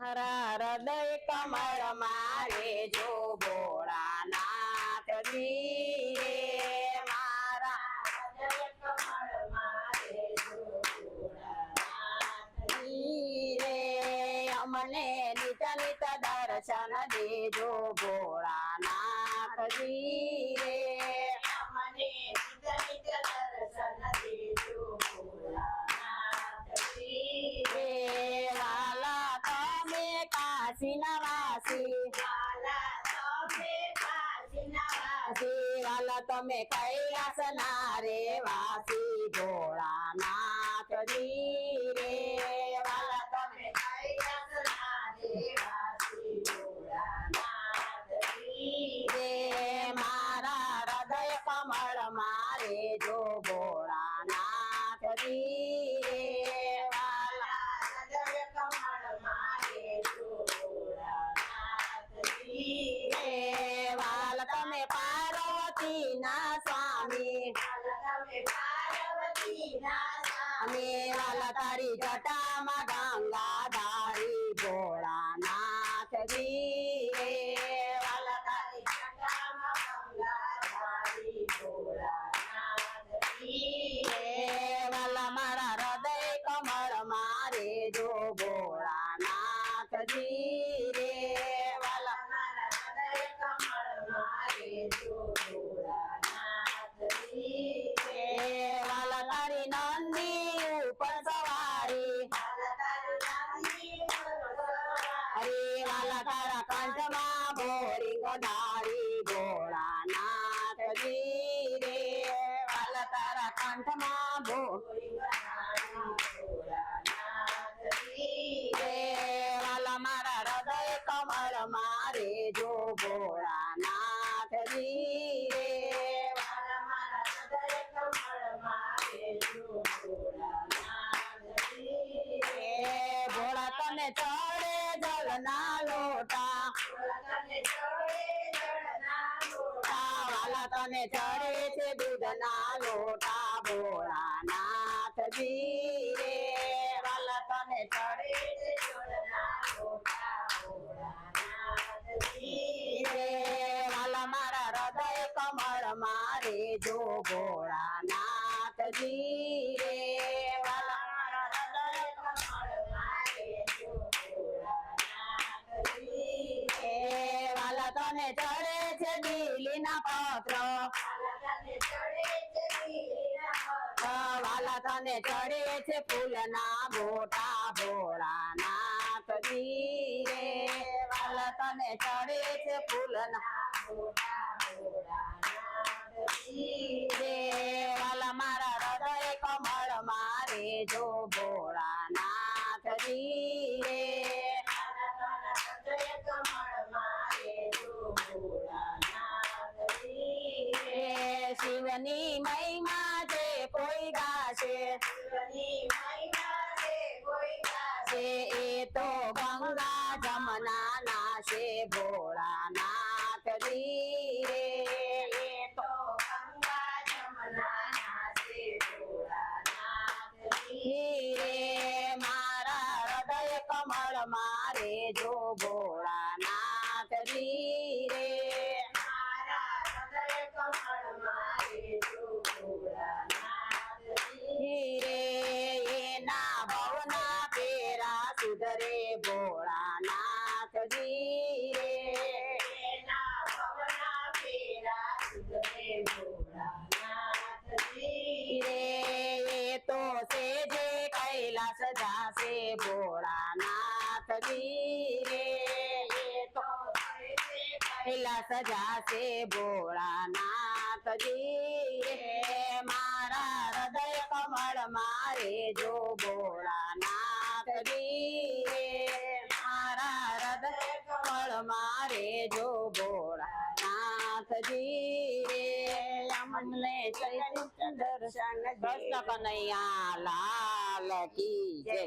મારા હૃદય કમળ મારે જો ભોળાનાથજી રે મારા હૃદય કમળ મારે જો ભોળાનાથજી રે અમને નિત નિત દર્શન દેજો ભોળાનાથજી રે અમને નિત નિત દર્શન દેજો ભોળાનાથજી રે વાલા તમે કાશી નવાસી વાલા તમે કૈલાસ ના રે વાસી ભોળાનાથજી રે વાલા તમે કૈલાસ ના રે વાસી ભોળાનાથજી રે મારા હૃદય કમળ મારે જો ભોળાનાથજી રે વાલા હૃદય કમળ મારે જો ભોળાનાથજી રે વાલા તમે પાર્વતી ના સ્વામી વાલા તારી જટામાં ગંગા ધારી ભોળાનાથજી રે વાલા તારી જટામાં ગંગા ધારી ભોળાનાથજી રે વાલા મારા હૃદય કમળ મારે જો ભોળાનાથજી રે વાલા મારા હૃદય કમળ મારે જો ભોળાનાથજી રે વાલા તારી નંદી ઉપર સવારી હરે વાલા તારા કંઠમાં મોરી ગોડારી ભોળાનાથજી રે વાલા તારા કંઠમાં મોરી ભોળાનાથજી રે વાલા મારા હૃદય કમળ મારે જો ભોળાનાથજી રે વાલા મારા હૃદય કમળ મારે જો ભોળાનાથજી રે ભોળા તને ચડે જળના લોટા વાલા તને ચડે છે દૂધના લોટા ભોળાનાથજી રે વાલા તને ચડે છે જળના લોટા ભોળાનાથજી રે વાલા મારા હૃદય કમળ મારે જો ભોળાનાથજી રે વાલા મારા હૃદય કમળ મારે જો ભોળાનાથજી રે વાલા તને ચડે છે બીલીના પત્ર વાલા તને ચડે છે ફૂલના ગોટા ભોળાનાથજી રે વાલા તને ચડે છે ફૂલના ગોટા ભોળાનાથજી રે વાલા મારા હૃદય કમળ મારે જો ભોળાનાથજી રે હૃદય કમળ મારે જો ભોળાનાથજી રે શિવની મહિમા જે કોઈ ગાશે એ તો ગંગા જમના નાશે ભોળાનાથજી રે એ તો ગંગા જમના નાશે ભોળાનાથજી રે મારા હૃદય કમળ મારે જો ભોળાનાથજી રે મારા હૃદય કમળ મારે જો ભોળાનાથજી રે એના ભવના પેરા સુધરે ભોળાનાથજી રે એના ભવના પેરા સુધરે ભોળાનાથજી રે એ તો છે જે કૈલાસ જાશે ભોળાનાથજી રે એ તો કૈલાસ જાશે ભોળાનાથજી રે મારા હૃદય કમળ મારે જો ભોળાનાથજી રે મારા હૃદય કમળ મારે જો ભોળાનાથજી રે અમને ચૈતન્ય દર્શન કૃષ્ણ કનૈયા લાલ કી જય.